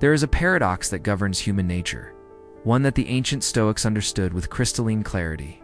There is a paradox that governs human nature, one that the ancient Stoics understood with crystalline clarity.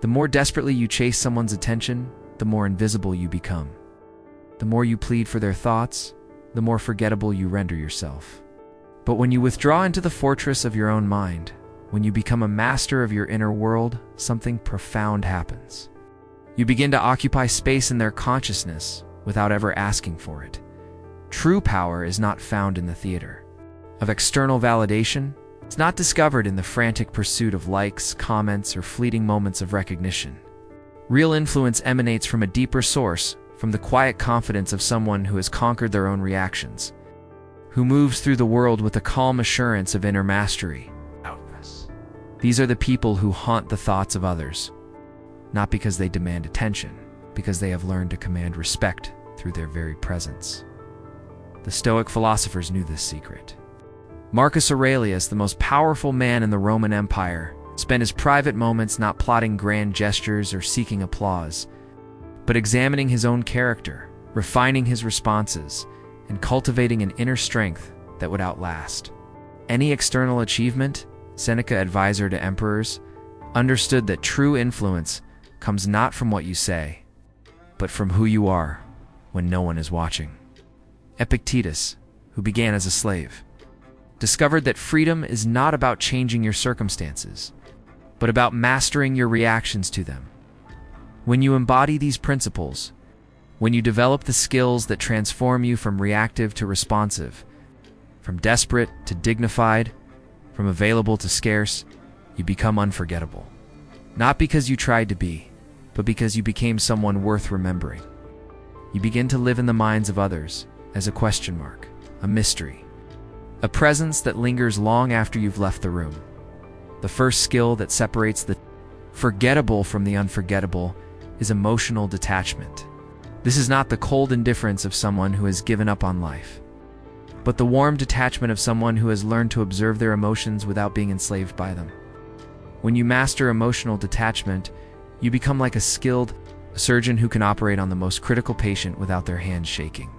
The more desperately you chase someone's attention, the more invisible you become. The more you plead for their thoughts, the more forgettable you render yourself. But when you withdraw into the fortress of your own mind, when you become a master of your inner world, something profound happens. You begin to occupy space in their consciousness without ever asking for it. True power is not found in the theater of external validation. It's not discovered in the frantic pursuit of likes, comments, or fleeting moments of recognition. Real influence emanates from a deeper source, from the quiet confidence of someone who has conquered their own reactions, who moves through the world with a calm assurance of inner mastery. These are the people who haunt the thoughts of others, not because they demand attention, because they have learned to command respect through their very presence. The Stoic philosophers knew this secret. Marcus Aurelius, the most powerful man in the Roman Empire, spent his private moments not plotting grand gestures or seeking applause, but examining his own character, refining his responses, and cultivating an inner strength that would outlast any external achievement. Seneca, advisor to emperors, understood that true influence comes not from what you say, but from who you are when no one is watching. Epictetus, who began as a slave, discovered that freedom is not about changing your circumstances, but about mastering your reactions to them. When you embody these principles, when you develop the skills that transform you from reactive to responsive, from desperate to dignified, from available to scarce, you become unforgettable. Not because you tried to be, but because you became someone worth remembering. You begin to live in the minds of others as a question mark, a mystery, a presence that lingers long after you've left the room. The first skill that separates the forgettable from the unforgettable is emotional detachment. This is not the cold indifference of someone who has given up on life, but the warm detachment of someone who has learned to observe their emotions without being enslaved by them. When you master emotional detachment, you become like a skilled surgeon who can operate on the most critical patient without their hands shaking.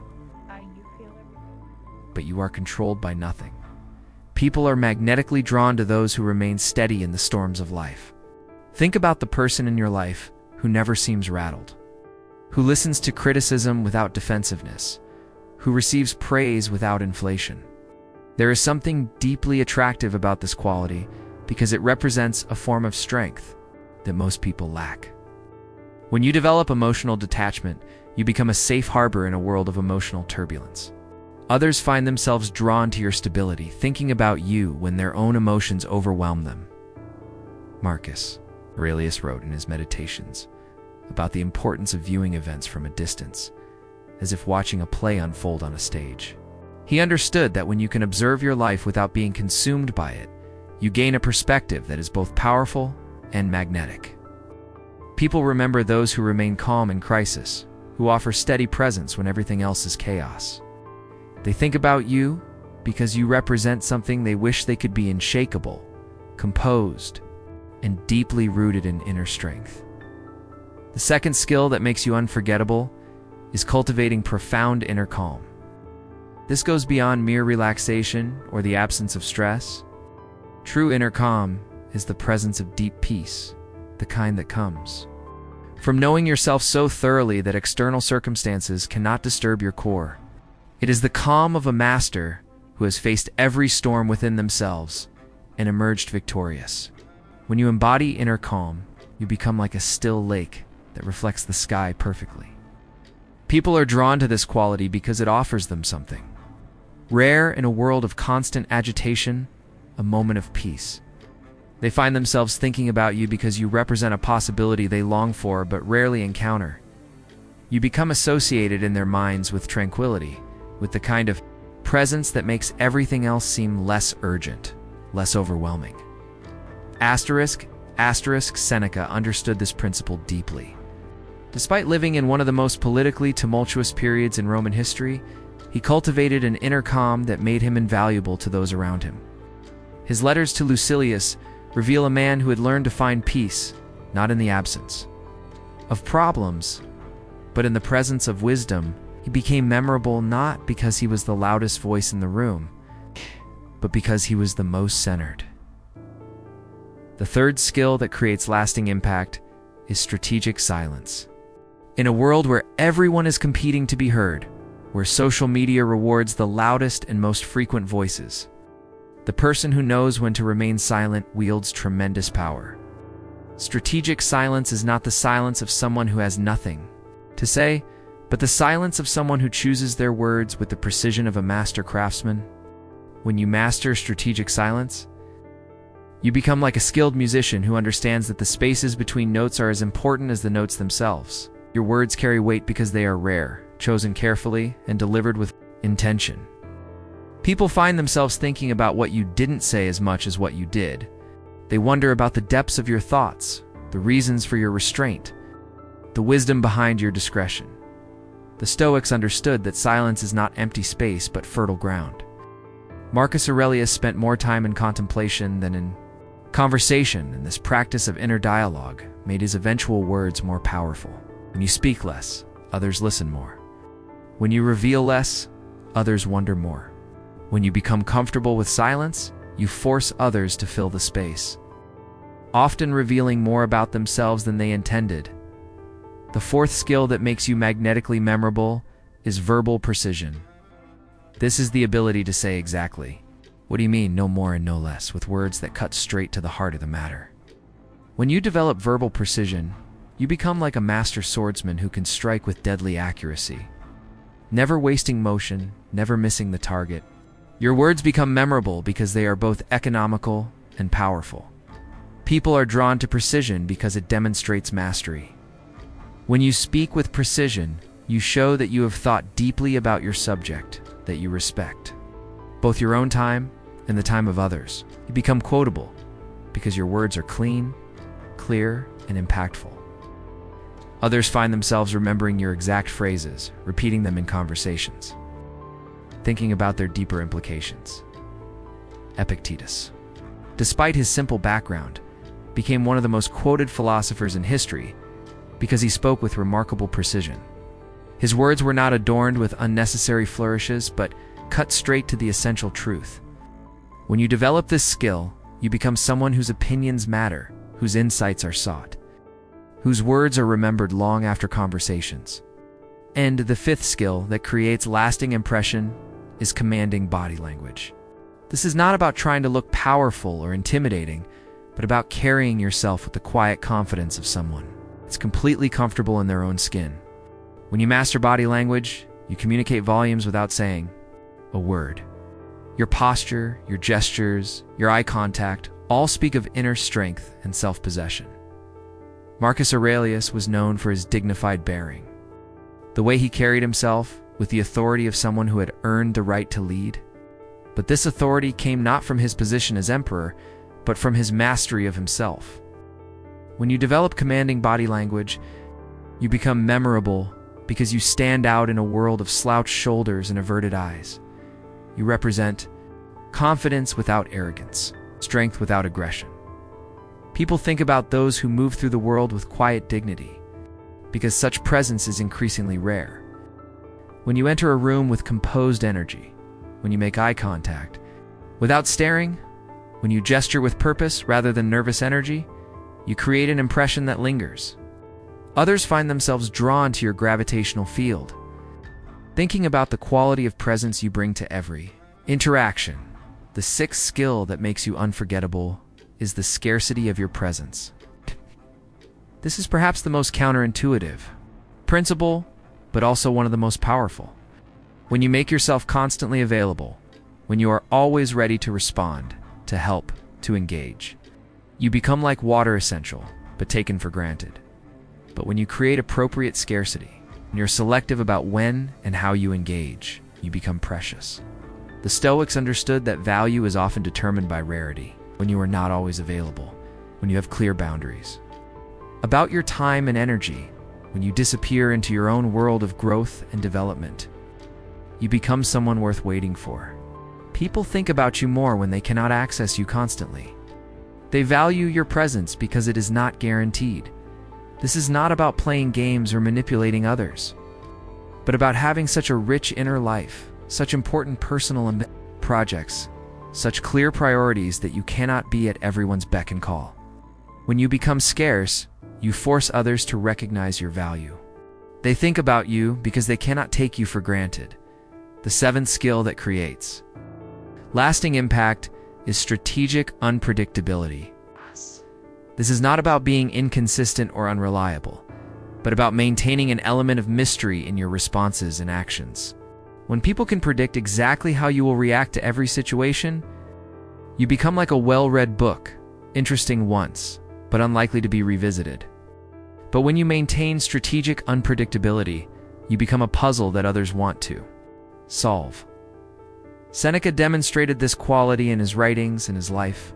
But you are controlled by nothing. People are magnetically drawn to those who remain steady in the storms of life. Think about the person in your life who never seems rattled, who listens to criticism without defensiveness, who receives praise without inflation. There is something deeply attractive about this quality because it represents a form of strength that most people lack. When you develop emotional detachment, you become a safe harbor in a world of emotional turbulence. Others find themselves drawn to your stability, thinking about you when their own emotions overwhelm them. Marcus Aurelius wrote in his Meditations about the importance of viewing events from a distance, as if watching a play unfold on a stage. He understood that when you can observe your life without being consumed by it, you gain a perspective that is both powerful and magnetic. People remember those who remain calm in crisis, who offer steady presence when everything else is chaos. They think about you because you represent something they wish they could be: unshakable, composed, and deeply rooted in inner strength. The second skill that makes you unforgettable is cultivating profound inner calm. This goes beyond mere relaxation or the absence of stress. True inner calm is the presence of deep peace, the kind that comes from knowing yourself so thoroughly that external circumstances cannot disturb your core. It is the calm of a master who has faced every storm within themselves and emerged victorious. When you embody inner calm, you become like a still lake that reflects the sky perfectly. People are drawn to this quality because it offers them something rare in a world of constant agitation, a moment of peace. They find themselves thinking about you because you represent a possibility they long for but rarely encounter. You become associated in their minds with tranquility, with the kind of presence that makes everything else seem less urgent, less overwhelming. Seneca understood this principle deeply. Despite living in one of the most politically tumultuous periods in Roman history, he cultivated an inner calm that made him invaluable to those around him. His letters to Lucilius reveal a man who had learned to find peace, not in the absence of problems, but in the presence of wisdom. He became memorable not because he was the loudest voice in the room, but because he was the most centered. The third skill that creates lasting impact is strategic silence. In a world where everyone is competing to be heard, where social media rewards the loudest and most frequent voices, the person who knows when to remain silent wields tremendous power. Strategic silence is not the silence of someone who has nothing to say, but the silence of someone who chooses their words with the precision of a master craftsman. When you master strategic silence, you become like a skilled musician who understands that the spaces between notes are as important as the notes themselves. Your words carry weight because they are rare, chosen carefully, and delivered with intention. People find themselves thinking about what you didn't say as much as what you did. They wonder about the depths of your thoughts, the reasons for your restraint, the wisdom behind your discretion. The Stoics understood that silence is not empty space but fertile ground. Marcus Aurelius spent more time in contemplation than in conversation, and this practice of inner dialogue made his eventual words more powerful. When you speak less, others listen more. When you reveal less, others wonder more. When you become comfortable with silence, you force others to fill the space, often revealing more about themselves than they intended. The fourth skill that makes you magnetically memorable is verbal precision. This is the ability to say exactly, "What do you mean, no more and no less," with words that cut straight to the heart of the matter. When you develop verbal precision, you become like a master swordsman who can strike with deadly accuracy, never wasting motion, never missing the target. Your words become memorable because they are both economical and powerful. People are drawn to precision because it demonstrates mastery. When you speak with precision, you show that you have thought deeply about your subject, that you respect both your own time and the time of others. You become quotable because your words are clean, clear, and impactful. Others find themselves remembering your exact phrases, repeating them in conversations, thinking about their deeper implications. Epictetus, despite his simple background, became one of the most quoted philosophers in history because he spoke with remarkable precision. His words were not adorned with unnecessary flourishes, but cut straight to the essential truth. When you develop this skill, you become someone whose opinions matter, whose insights are sought, whose words are remembered long after conversations. And the fifth skill that creates lasting impression is commanding body language. This is not about trying to look powerful or intimidating, but about carrying yourself with the quiet confidence of someone that's completely comfortable in their own skin. When you master body language, you communicate volumes without saying a word. Your posture, your gestures, your eye contact all speak of inner strength and self-possession. Marcus Aurelius was known for his dignified bearing, the way he carried himself with the authority of someone who had earned the right to lead. But this authority came not from his position as emperor, but from his mastery of himself. When you develop commanding body language, you become memorable because you stand out in a world of slouched shoulders and averted eyes. You represent confidence without arrogance, strength without aggression. People think about those who move through the world with quiet dignity, because such presence is increasingly rare. When you enter a room with composed energy, when you make eye contact without staring, when you gesture with purpose rather than nervous energy, you create an impression that lingers. Others find themselves drawn to your gravitational field. Thinking about the quality of presence you bring to every interaction, the sixth skill that makes you unforgettable is the scarcity of your presence. This is perhaps the most counterintuitive principle, but also one of the most powerful. When you make yourself constantly available, when you are always ready to respond, to help, to engage, you become like water, essential, but taken for granted. But when you create appropriate scarcity, when you're selective about when and how you engage, you become precious. The Stoics understood that value is often determined by rarity, when you are not always available, when you have clear boundaries about your time and energy, when you disappear into your own world of growth and development. You become someone worth waiting for. People think about you more when they cannot access you constantly. They value your presence because it is not guaranteed. This is not about playing games or manipulating others, but about having such a rich inner life, such important personal projects, such clear priorities that you cannot be at everyone's beck and call. When you become scarce, you force others to recognize your value. They think about you because they cannot take you for granted. The seventh skill that creates lasting impact is strategic unpredictability. This is not about being inconsistent or unreliable, but about maintaining an element of mystery in your responses and actions. When people can predict exactly how you will react to every situation, you become like a well-read book, interesting once, but unlikely to be revisited. But when you maintain strategic unpredictability, you become a puzzle that others want to solve. Seneca demonstrated this quality in his writings and his life.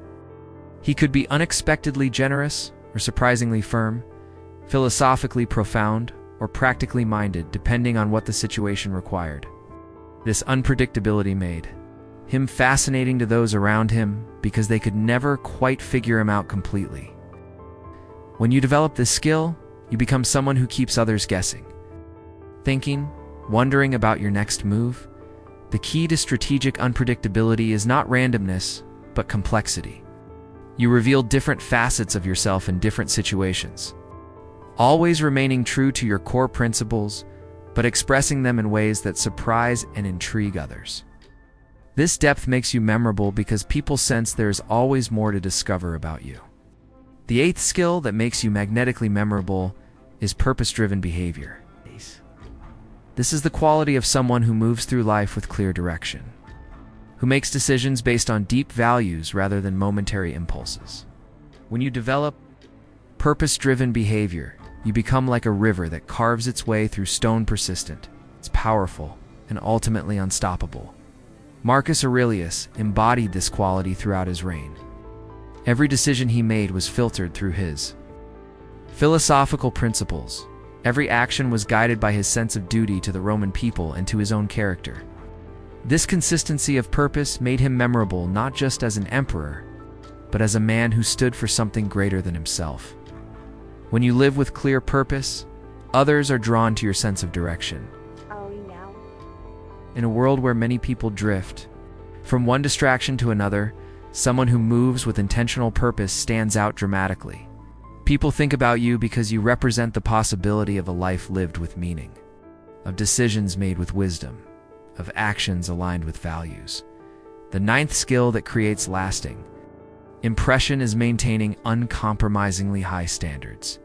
He could be unexpectedly generous or surprisingly firm, philosophically profound or practically minded, depending on what the situation required. This unpredictability made him fascinating to those around him because they could never quite figure him out completely. When you develop this skill, you become someone who keeps others guessing, thinking, wondering about your next move. The key to strategic unpredictability is not randomness, but complexity. You reveal different facets of yourself in different situations, always remaining true to your core principles, but expressing them in ways that surprise and intrigue others. This depth makes you memorable because people sense there is always more to discover about you. The eighth skill that makes you magnetically memorable is purpose-driven behavior. This is the quality of someone who moves through life with clear direction, who makes decisions based on deep values rather than momentary impulses. When you develop purpose-driven behavior, you become like a river that carves its way through stone, persistent, it's powerful, and ultimately unstoppable. Marcus Aurelius embodied this quality throughout his reign. Every decision he made was filtered through his philosophical principles. Every action was guided by his sense of duty to the Roman people and to his own character. This consistency of purpose made him memorable not just as an emperor, but as a man who stood for something greater than himself. When you live with clear purpose, others are drawn to your sense of direction. In a world where many people drift from one distraction to another, someone who moves with intentional purpose stands out dramatically. People think about you because you represent the possibility of a life lived with meaning, of decisions made with wisdom, of actions aligned with values. The ninth skill that creates lasting impression is maintaining uncompromisingly high standards.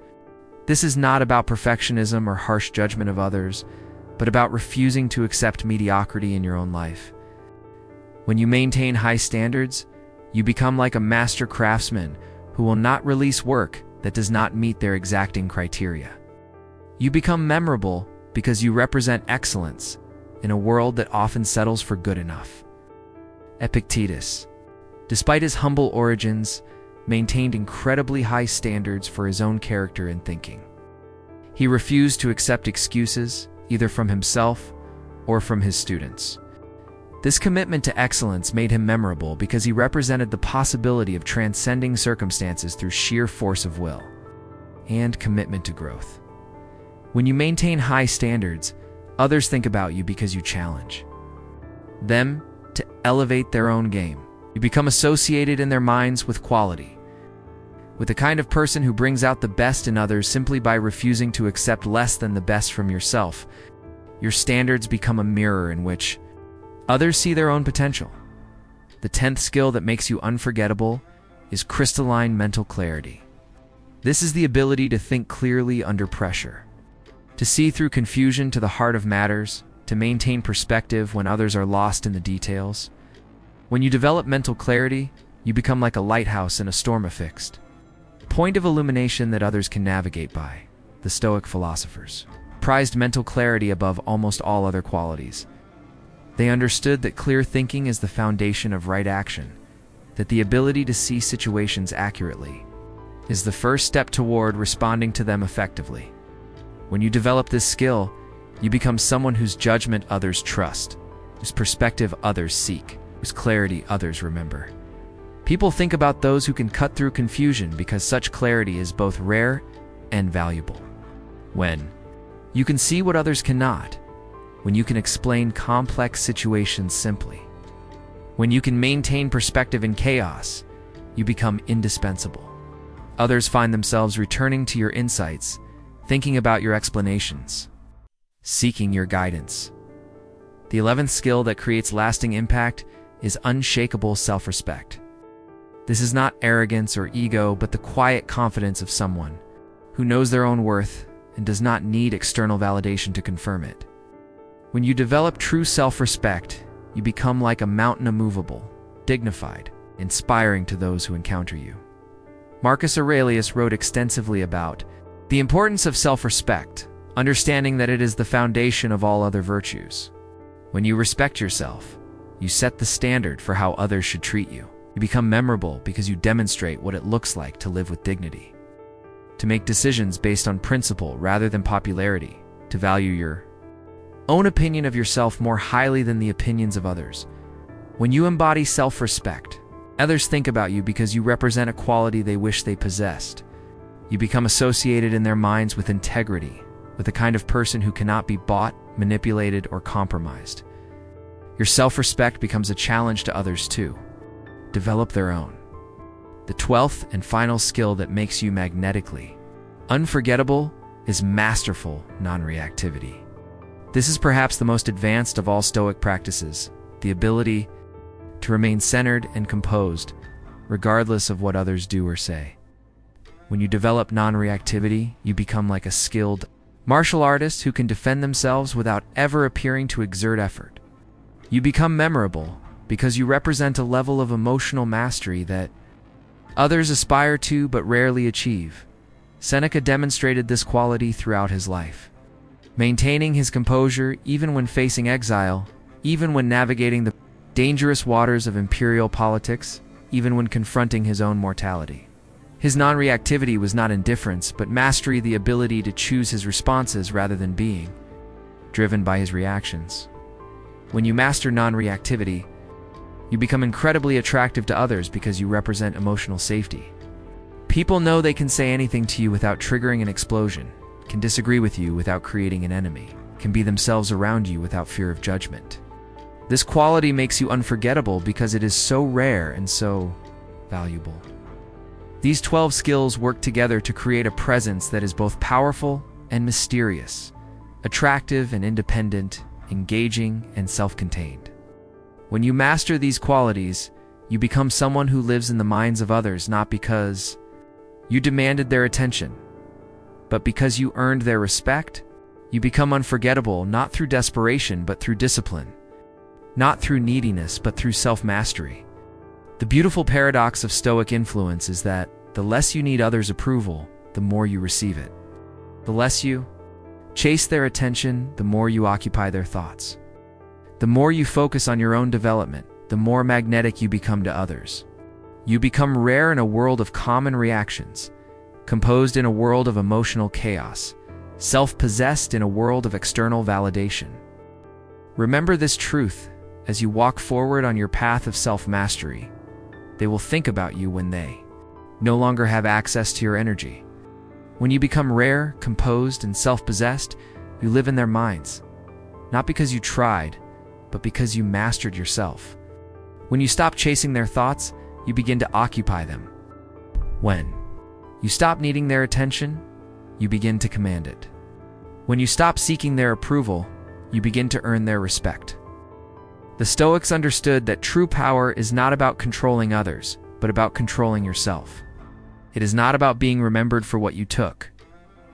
This is not about perfectionism or harsh judgment of others, but about refusing to accept mediocrity in your own life. When you maintain high standards, you become like a master craftsman who will not release work that does not meet their exacting criteria. You become memorable because you represent excellence in a world that often settles for good enough. Epictetus, despite his humble origins, maintained incredibly high standards for his own character and thinking. He refused to accept excuses, either from himself or from his students. This commitment to excellence made him memorable because he represented the possibility of transcending circumstances through sheer force of will and commitment to growth. When you maintain high standards, others think about you because you challenge them to elevate their own game. You become associated in their minds with quality, with the kind of person who brings out the best in others simply by refusing to accept less than the best from yourself. Your standards become a mirror in which others see their own potential. The 10th skill that makes you unforgettable is crystalline mental clarity. This is the ability to think clearly under pressure, to see through confusion to the heart of matters, to maintain perspective when others are lost in the details. When you develop mental clarity, you become like a lighthouse in a storm, a fixed point of illumination that others can navigate by. The Stoic philosophers prized mental clarity above almost all other qualities. They understood that clear thinking is the foundation of right action, that the ability to see situations accurately is the first step toward responding to them effectively. When you develop this skill, you become someone whose judgment others trust, whose perspective others seek, whose clarity others remember. People think about those who can cut through confusion because such clarity is both rare and valuable. When you can see what others cannot, when you can explain complex situations simply, When you can maintain perspective in chaos, you become indispensable. Others find themselves returning to your insights, thinking about your explanations, seeking your guidance. The 11th skill that creates lasting impact is unshakable self-respect. This is not arrogance or ego, but the quiet confidence of someone who knows their own worth and does not need external validation to confirm it. When you develop true self-respect, you become like a mountain immovable, dignified, inspiring to those who encounter you. Marcus Aurelius wrote extensively about the importance of self-respect, understanding that it is the foundation of all other virtues. When you respect yourself, you set the standard for how others should treat you. You become memorable because you demonstrate what it looks like to live with dignity, to make decisions based on principle rather than popularity, to value your own opinion of yourself more highly than the opinions of others. When you embody self-respect, others think about you because you represent a quality they wish they possessed. You become associated in their minds with integrity, with the kind of person who cannot be bought, manipulated, or compromised. Your self-respect becomes a challenge to others too. Develop their own. The 12th and final skill that makes you magnetically unforgettable is masterful non-reactivity. This is perhaps the most advanced of all Stoic practices, the ability to remain centered and composed, regardless of what others do or say. When you develop non-reactivity, you become like a skilled martial artist who can defend themselves without ever appearing to exert effort. You become memorable because you represent a level of emotional mastery that others aspire to but rarely achieve. Seneca demonstrated this quality throughout his life, maintaining his composure even when facing exile, even when navigating the dangerous waters of imperial politics, even when confronting his own mortality. His non-reactivity was not indifference, but mastery, the ability to choose his responses rather than being driven by his reactions. When you master non-reactivity, you become incredibly attractive to others because you represent emotional safety. People know they can say anything to you without triggering an explosion, can disagree with you without creating an enemy, can be themselves around you without fear of judgment. This quality makes you unforgettable because it is so rare and so valuable. These 12 skills work together to create a presence that is both powerful and mysterious, attractive and independent, engaging and self-contained. When you master these qualities, you become someone who lives in the minds of others not because you demanded their attention, but because you earned their respect. You become unforgettable not through desperation but through discipline, not through neediness but through self-mastery. The beautiful paradox of Stoic influence is that the less you need others' approval, the more you receive it. The less you chase their attention, the more you occupy their thoughts. The more you focus on your own development, the more magnetic you become to others. You become rare in a world of common reactions, composed in a world of emotional chaos, self-possessed in a world of external validation. Remember this truth as you walk forward on your path of self-mastery. They will think about you when they no longer have access to your energy. When you become rare, composed, and self-possessed, you live in their minds, not because you tried, but because you mastered yourself. When you stop chasing their thoughts, you begin to occupy them. When you stop needing their attention, you begin to command it. When you stop seeking their approval, you begin to earn their respect. The Stoics understood that true power is not about controlling others, but about controlling yourself. It is not about being remembered for what you took,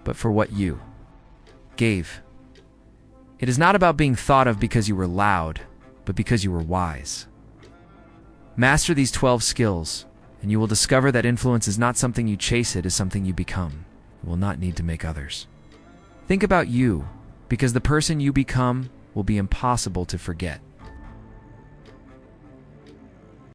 but for what you gave. It is not about being thought of because you were loud, but because you were wise. Master these 12 skills, and you will discover that influence is not something you chase, it is something you become. You will not need to make others think about you, because the person you become will be impossible to forget.